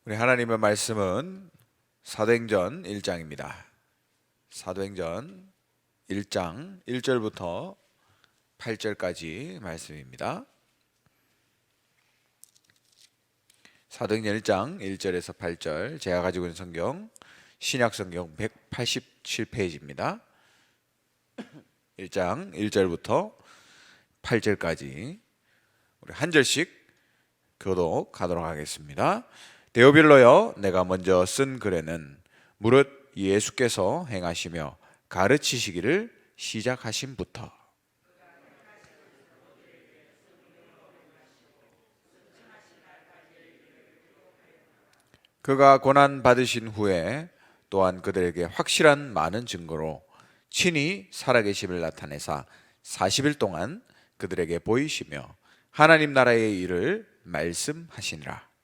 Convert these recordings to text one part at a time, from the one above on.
우리 하나님의 말씀은 사도행전 1장입니다. 사도행전 1장 1절부터 8절까지 말씀입니다. 사도행전 1장 1절에서 8절, 제가 가지고 있는 성경 신약성경 187페이지입니다. 1장 1절부터 8절까지 우리 한 절씩 교독하도록 하겠습니다. 데오빌로여, 내가 먼저 쓴 글에는 무릇 예수께서 행하시며 가르치시기를 시작하심부터 그가 고난 받으신 후에 또한 그들에게 확실한 많은 증거로 친히 살아계심을 나타내사 40일 동안 그들에게 보이시며 하나님 나라의 일을 말씀하시니라.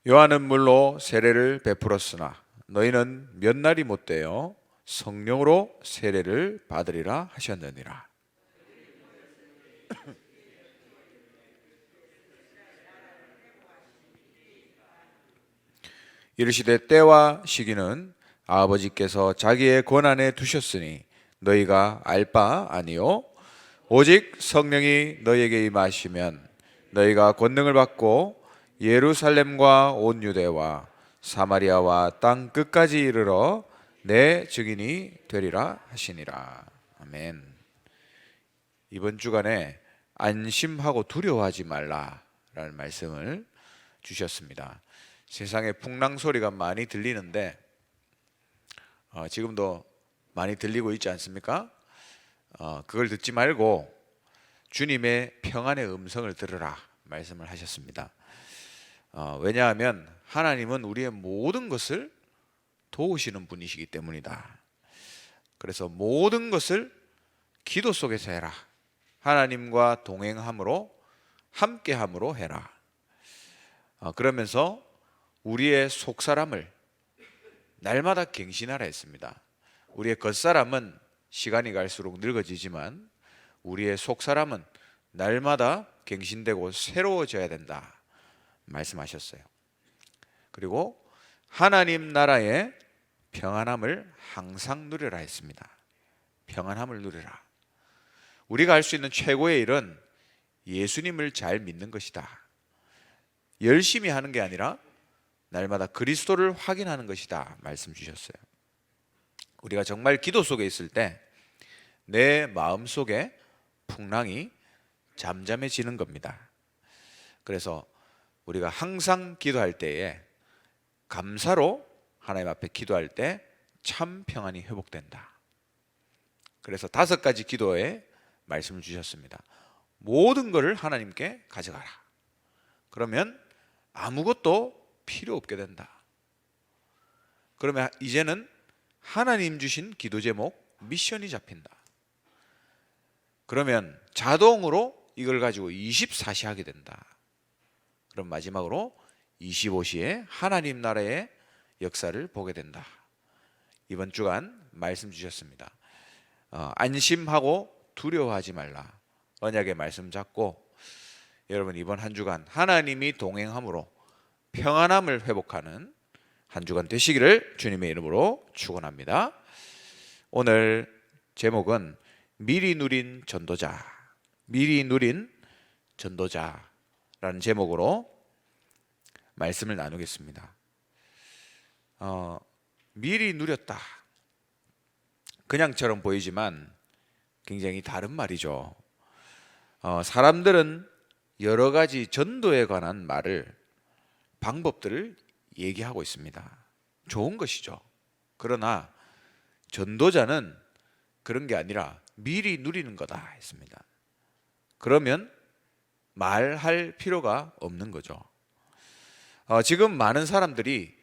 요한은 물로 세례를 베풀었으나 너희는 몇 날이 못되어 성령으로 세례를 받으리라 하셨느니라. 이르시되 때와 시기는 아버지께서 자기의 권한에 두셨으니 너희가 알 바 아니요 오직 성령이 너희에게 임하시면 너희가 권능을 받고 예루살렘과 온 유대와 사마리아와 땅 끝까지 이르러 내 증인이 되리라 하시니라. 아멘. 이번 주간에 안심하고 두려워하지 말라라는 말씀을 주셨습니다. 세상에 풍랑 소리가 많이 들리는데 지금도 많이 들리고 있지 않습니까? 그걸 듣지 말고 주님의 평안의 음성을 들으라 말씀을 하셨습니다. 왜냐하면 하나님은 우리의 모든 것을 도우시는 분이시기 때문이다. 그래서 모든 것을 기도 속에서 해라. 하나님과 동행함으로 함께함으로 해라. 그러면서 우리의 속사람을 날마다 갱신하라 했습니다. 우리의 겉사람은 시간이 갈수록 늙어지지만 우리의 속사람은 날마다 갱신되고 새로워져야 된다 말씀하셨어요. 그리고 하나님 나라의 평안함을 항상 누려라 했습니다. 평안함을 누려라. 우리가 할 수 있는 최고의 일은 예수님을 잘 믿는 것이다. 열심히 하는 게 아니라 날마다 그리스도를 확인하는 것이다 말씀 주셨어요. 우리가 정말 기도 속에 있을 때 내 마음 속에 풍랑이 잠잠해지는 겁니다. 그래서 우리가 항상 기도할 때에 감사로 하나님 앞에 기도할 때 참 평안이 회복된다. 그래서 5가지 기도에 말씀을 주셨습니다. 모든 것을 하나님께 가져가라. 그러면 아무것도 필요 없게 된다. 그러면 이제는 하나님 주신 기도 제목 미션이 잡힌다. 그러면 자동으로 이걸 가지고 24시 하게 된다. 그럼 마지막으로 25시에 하나님 나라의 역사를 보게 된다. 이번 주간 말씀 주셨습니다. 안심하고 두려워하지 말라. 언약의 말씀 잡고 여러분 이번 한 주간 하나님이 동행함으로 평안함을 회복하는 한 주간 되시기를 주님의 이름으로 축원합니다. 오늘 제목은 미리 누린 전도자, 미리 누린 전도자라는 제목으로 말씀을 나누겠습니다. 미리 누렸다. 그냥처럼 보이지만 굉장히 다른 말이죠. 사람들은 여러 가지 전도에 관한 방법들을 얘기하고 있습니다. 좋은 것이죠. 그러나 전도자는 그런 게 아니라 미리 누리는 거다 했습니다. 그러면 말할 필요가 없는 거죠. 지금 많은 사람들이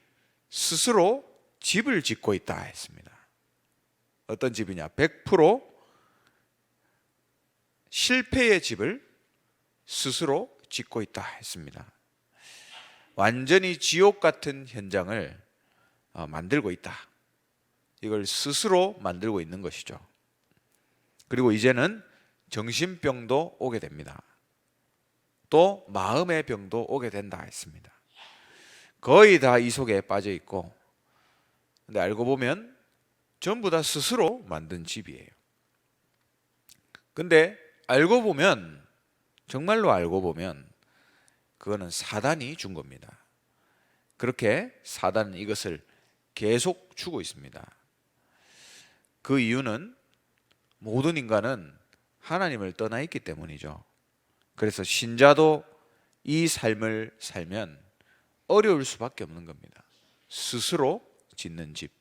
스스로 집을 짓고 있다 했습니다. 어떤 집이냐? 100% 실패의 집을 스스로 짓고 있다 했습니다. 완전히 지옥 같은 현장을 만들고 있다. 이걸 스스로 만들고 있는 것이죠. 그리고 이제는 정신병도 오게 됩니다. 또 마음의 병도 오게 된다 했습니다. 거의 다 이 속에 빠져 있고, 근데 알고 보면 전부 다 스스로 만든 집이에요. 근데 알고 보면, 정말로 알고 보면 그거는 사단이 준 겁니다. 그렇게 사단은 이것을 계속 주고 있습니다. 그 이유는 모든 인간은 하나님을 떠나 있기 때문이죠. 그래서 신자도 이 삶을 살면 어려울 수밖에 없는 겁니다. 스스로 짓는 집.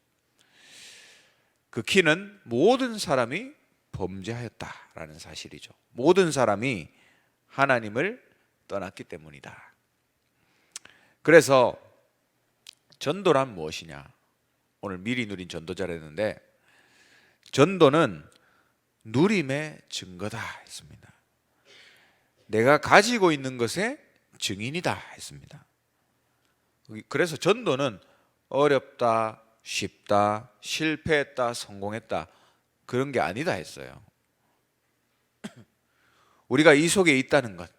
그 키는 모든 사람이 범죄하였다라는 사실이죠. 모든 사람이 하나님을 떠났기 때문이다. 그래서 전도란 무엇이냐? 오늘 미리 누린 전도자를 했는데, 전도는 누림의 증거다 했습니다. 내가 가지고 있는 것의 증인이다 했습니다. 그래서 전도는 어렵다, 쉽다, 실패했다, 성공했다, 그런 게 아니다 했어요. 우리가 이 속에 있다는 것,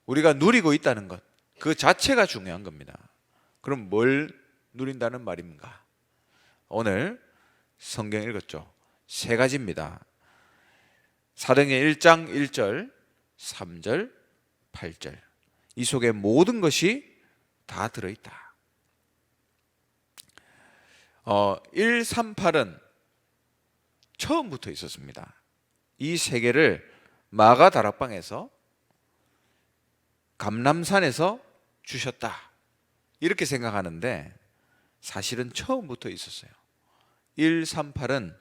우리가 누리고 있다는 것, 그 자체가 중요한 겁니다. 그럼 뭘 누린다는 말입니까? 오늘 성경 읽었죠. 세 가지입니다. 사도행전 1장 1절, 3절, 8절. 이 속에 모든 것이 다 들어있다. 138은 처음부터 있었습니다. 이 세 개를 마가 다락방에서, 감람산에서 주셨다, 이렇게 생각하는데 사실은 처음부터 있었어요. 138은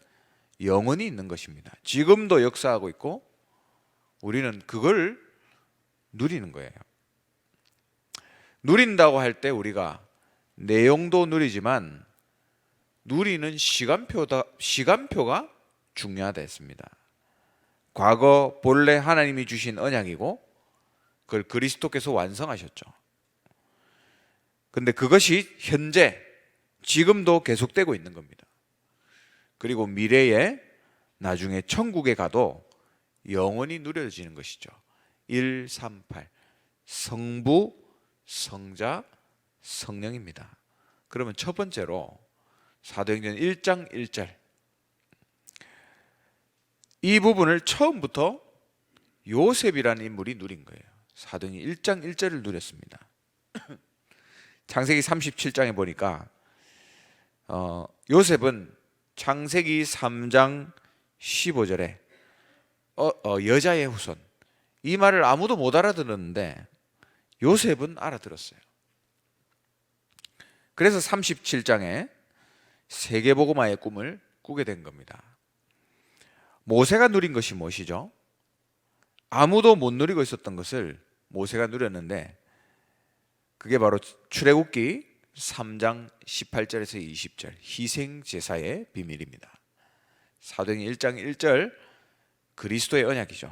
영원히 있는 것입니다. 지금도 역사하고 있고 우리는 그걸 누리는 거예요. 누린다고 할 때 우리가 내용도 누리지만 누리는 시간표가 중요하다 했습니다. 과거 본래 하나님이 주신 언약이고 그걸 그리스도께서 완성하셨죠. 근데 그것이 현재 지금도 계속되고 있는 겁니다. 그리고 미래에 나중에 천국에 가도 영원히 누려지는 것이죠. 138 성부, 성자, 성령입니다. 그러면 첫 번째로 사도행전 1장 1절, 이 부분을 처음부터 요셉이라는 인물이 누린 거예요. 사도행전 1장 1절을 누렸습니다. 창세기 37장에 보니까 요셉은 창세기 3장 15절에 여자의 후손, 이 말을 아무도 못 알아들었는데 요셉은 알아들었어요. 그래서 37장에 세계복음화의 꿈을 꾸게 된 겁니다. 모세가 누린 것이 무엇이죠? 아무도 못 누리고 있었던 것을 모세가 누렸는데 그게 바로 출애굽기 3장 18절에서 20절 희생제사의 비밀입니다. 사도행전 1장 1절 그리스도의 언약이죠.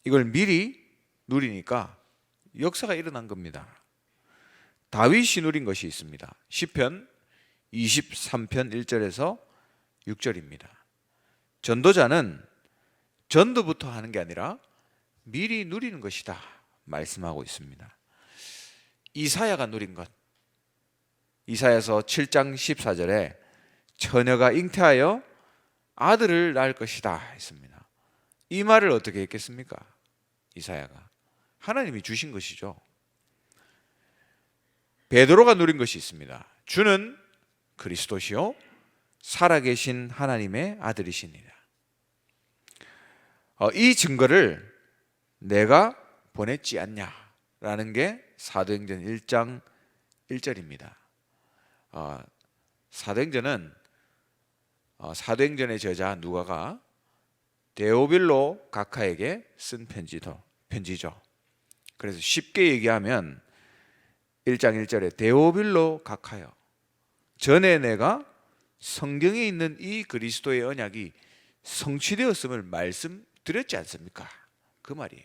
이걸 미리 누리니까 역사가 일어난 겁니다. 다윗이 누린 것이 있습니다. 시편 23편 1절에서 6절입니다. 전도자는 전도부터 하는 게 아니라 미리 누리는 것이다 말씀하고 있습니다. 이사야가 누린 것, 이사야서 7장 14절에 처녀가 잉태하여 아들을 낳을 것이다 했습니다. 이 말을 어떻게 했겠습니까? 이사야가 하나님이 주신 것이죠. 베드로가 누린 것이 있습니다. 주는 그리스도시요 살아계신 하나님의 아들이시니라. 이 증거를 내가 보냈지 않냐라는 게 사도행전 1장 1절입니다. 사도행전은 사도행전의 저자 누가가 데오빌로 각하에게 쓴 편지죠. 그래서 쉽게 얘기하면 1장 1절에 데오빌로 각하여, 전에 내가 성경에 있는 이 그리스도의 언약이 성취되었음을 말씀드렸지 않습니까? 그 말이에요.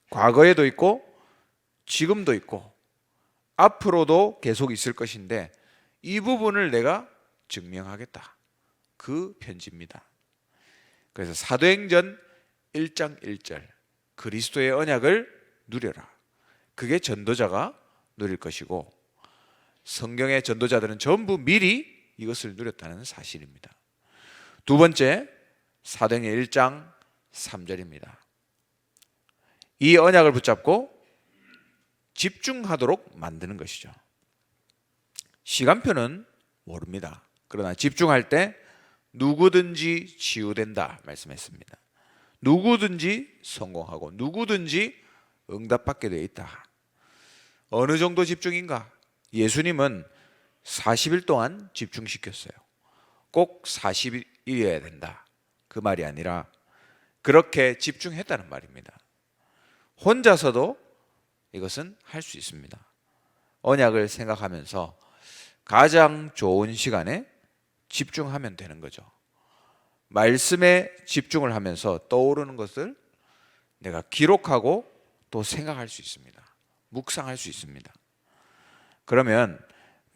과거에도 있고 지금도 있고 앞으로도 계속 있을 것인데 이 부분을 내가 증명하겠다. 그 편지입니다. 그래서 사도행전 1장 1절 그리스도의 언약을 누려라. 그게 전도자가 누릴 것이고 성경의 전도자들은 전부 미리 이것을 누렸다는 사실입니다. 두 번째, 사도행전 1장 3절입니다. 이 언약을 붙잡고 집중하도록 만드는 것이죠. 시간표는 모릅니다. 그러나 집중할 때 누구든지 치유된다 말씀했습니다. 누구든지 성공하고 누구든지 응답받게 되어 있다. 어느 정도 집중인가? 예수님은 40일 동안 집중시켰어요. 꼭 40일이어야 된다. 그 말이 아니라 그렇게 집중했다는 말입니다. 혼자서도 이것은 할 수 있습니다. 언약을 생각하면서 가장 좋은 시간에 집중하면 되는 거죠. 말씀에 집중을 하면서 떠오르는 것을 내가 기록하고 또 생각할 수 있습니다. 묵상할 수 있습니다. 그러면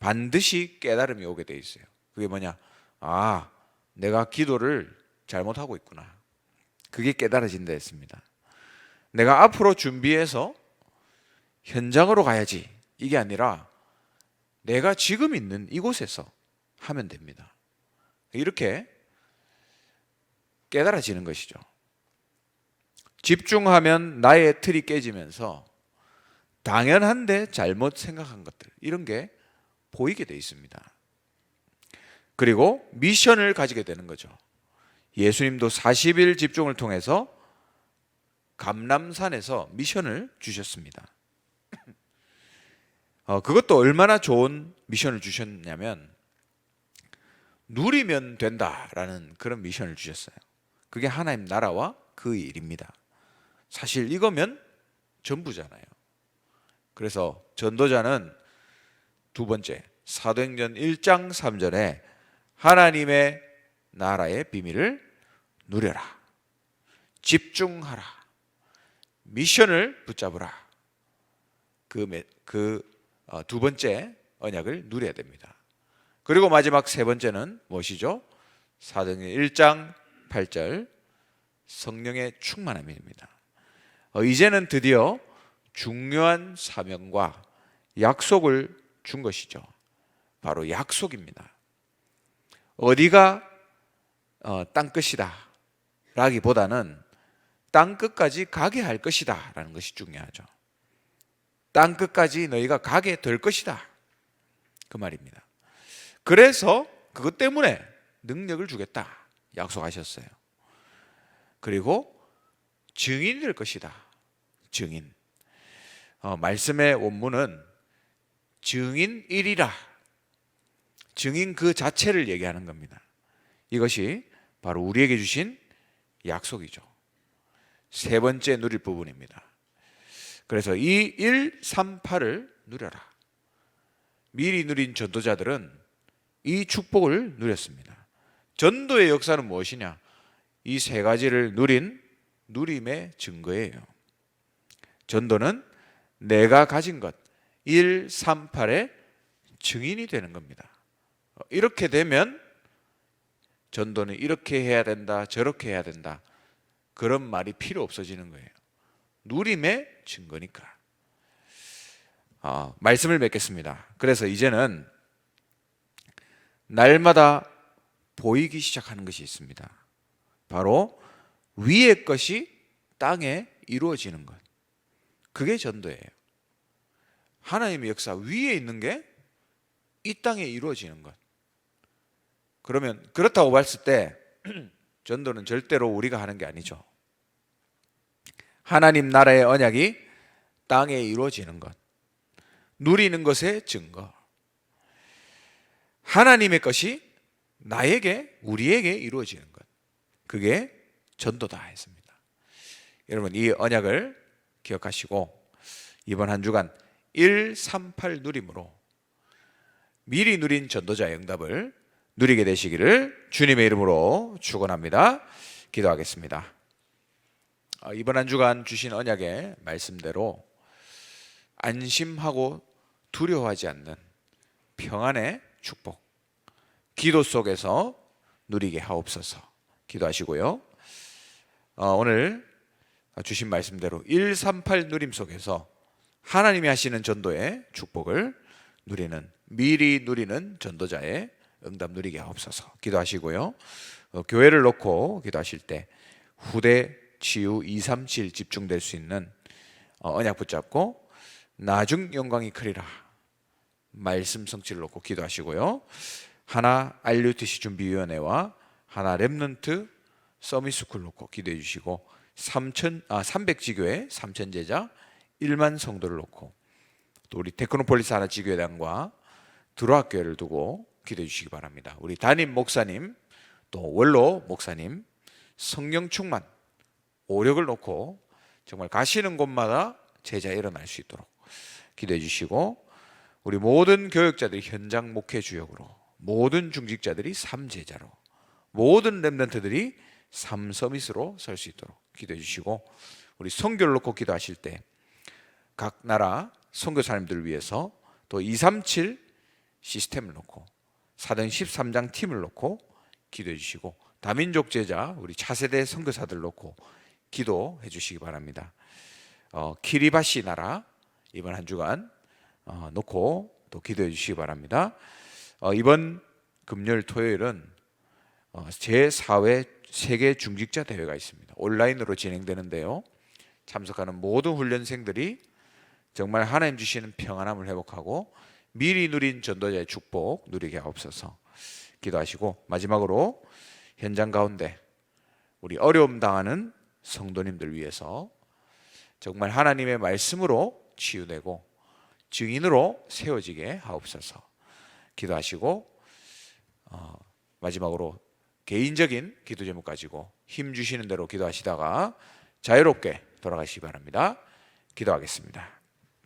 반드시 깨달음이 오게 돼 있어요. 그게 뭐냐? 아, 내가 기도를 잘못하고 있구나. 그게 깨달아진다 했습니다. 내가 앞으로 준비해서 현장으로 가야지. 이게 아니라 내가 지금 있는 이곳에서 하면 됩니다. 이렇게 깨달아지는 것이죠. 집중하면 나의 틀이 깨지면서 당연한데 잘못 생각한 것들 이런 게 보이게 돼 있습니다. 그리고 미션을 가지게 되는 거죠. 예수님도 40일 집중을 통해서 감람산에서 미션을 주셨습니다. 그것도 얼마나 좋은 미션을 주셨냐면 누리면 된다라는 그런 미션을 주셨어요. 그게 하나님 나라와 그 일입니다. 사실 이거면 전부잖아요. 그래서 전도자는 두 번째 사도행전 1장 3절에 하나님의 나라의 비밀을 누려라. 집중하라. 미션을 붙잡으라. 두 번째 언약을 누려야 됩니다. 그리고 마지막 세 번째는 무엇이죠? 사도행전 1장 8절 성령의 충만함입니다. 이제는 드디어 중요한 사명과 약속을 준 것이죠. 바로 약속입니다. 어디가 땅끝이다 라기보다는 땅끝까지 가게 할 것이다 라는 것이 중요하죠. 땅끝까지 너희가 가게 될 것이다 그 말입니다. 그래서 그것 때문에 능력을 주겠다 약속하셨어요. 그리고 증인이 될 것이다. 증인. 말씀의 원문은 증인이리라. 증인 그 자체를 얘기하는 겁니다. 이것이 바로 우리에게 주신 약속이죠. 세 번째 누릴 부분입니다. 그래서 이 138을 누려라. 미리 누린 전도자들은 이 축복을 누렸습니다. 전도의 역사는 무엇이냐? 이 세 가지를 누린 누림의 증거예요. 전도는 내가 가진 것 138의 증인이 되는 겁니다. 이렇게 되면 전도는 이렇게 해야 된다, 저렇게 해야 된다. 그런 말이 필요 없어지는 거예요. 누림의 증거니까. 말씀을 맺겠습니다. 그래서 이제는 날마다 보이기 시작하는 것이 있습니다. 바로 위의 것이 땅에 이루어지는 것. 그게 전도예요. 하나님의 역사 위에 있는 게 이 땅에 이루어지는 것. 그러면 그렇다고 봤을 때 전도는 절대로 우리가 하는 게 아니죠. 하나님 나라의 언약이 땅에 이루어지는 것. 누리는 것의 증거. 하나님의 것이 나에게, 우리에게 이루어지는 것. 그게 전도다 했습니다. 여러분 이 언약을 기억하시고 이번 한 주간 138 누림으로 미리 누린 전도자의 응답을 누리게 되시기를 주님의 이름으로 축원합니다. 기도하겠습니다. 이번 한 주간 주신 언약의 말씀대로 안심하고 두려워하지 않는 평안의 축복, 기도 속에서 누리게 하옵소서. 기도하시고요. 오늘 주신 말씀대로 138 누림 속에서 하나님이 하시는 전도의 축복을 누리는, 미리 누리는 전도자의 응답 누리게 하옵소서. 기도하시고요. 교회를 놓고 기도하실 때 후대 치유 237 집중될 수 있는 언약 붙잡고 나중 영광이 크리라 말씀 성취를 놓고 기도하시고요. 하나 RUTC 준비위원회와 하나 렘넌트 서밋스쿨 놓고 기도해 주시고 300지교회 3000제자 1만 성도를 놓고 또 우리 테크노폴리스 하나 지교회당과 드로학교회를 두고 기도해 주시기 바랍니다. 우리 담임 목사님 또 원로 목사님 성령 충만 오력을 놓고 정말 가시는 곳마다 제자 일어날 수 있도록 기도해 주시고 우리 모든 교역자들이 현장 목회 주역으로 모든 중직자들이 3제자로 모든 렘넌트들이 3서밋으로 설 수 있도록 기도해 주시고 우리 선교를 놓고 기도하실 때 각 나라 선교사님들을 위해서 또 237 시스템을 놓고 사도행 13장 팀을 놓고 기도해 주시고 다민족 제자 우리 차세대 선교사들 놓고 기도해 주시기 바랍니다. 키리바시 나라 이번 한 주간 놓고 또 기도해 주시기 바랍니다. 이번 금요일 토요일은 제4회 세계 중직자 대회가 있습니다. 온라인으로 진행되는데요. 참석하는 모든 훈련생들이 정말 하나님 주시는 평안함을 회복하고 미리 누린 전도자의 축복 누리게 하옵소서. 기도하시고 마지막으로 현장 가운데 우리 어려움 당하는 성도님들 위해서 정말 하나님의 말씀으로 치유되고 증인으로 세워지게 하옵소서. 기도하시고 마지막으로 개인적인 기도 제목 가지고 힘 주시는 대로 기도하시다가 자유롭게 돌아가시기 바랍니다. 기도하겠습니다.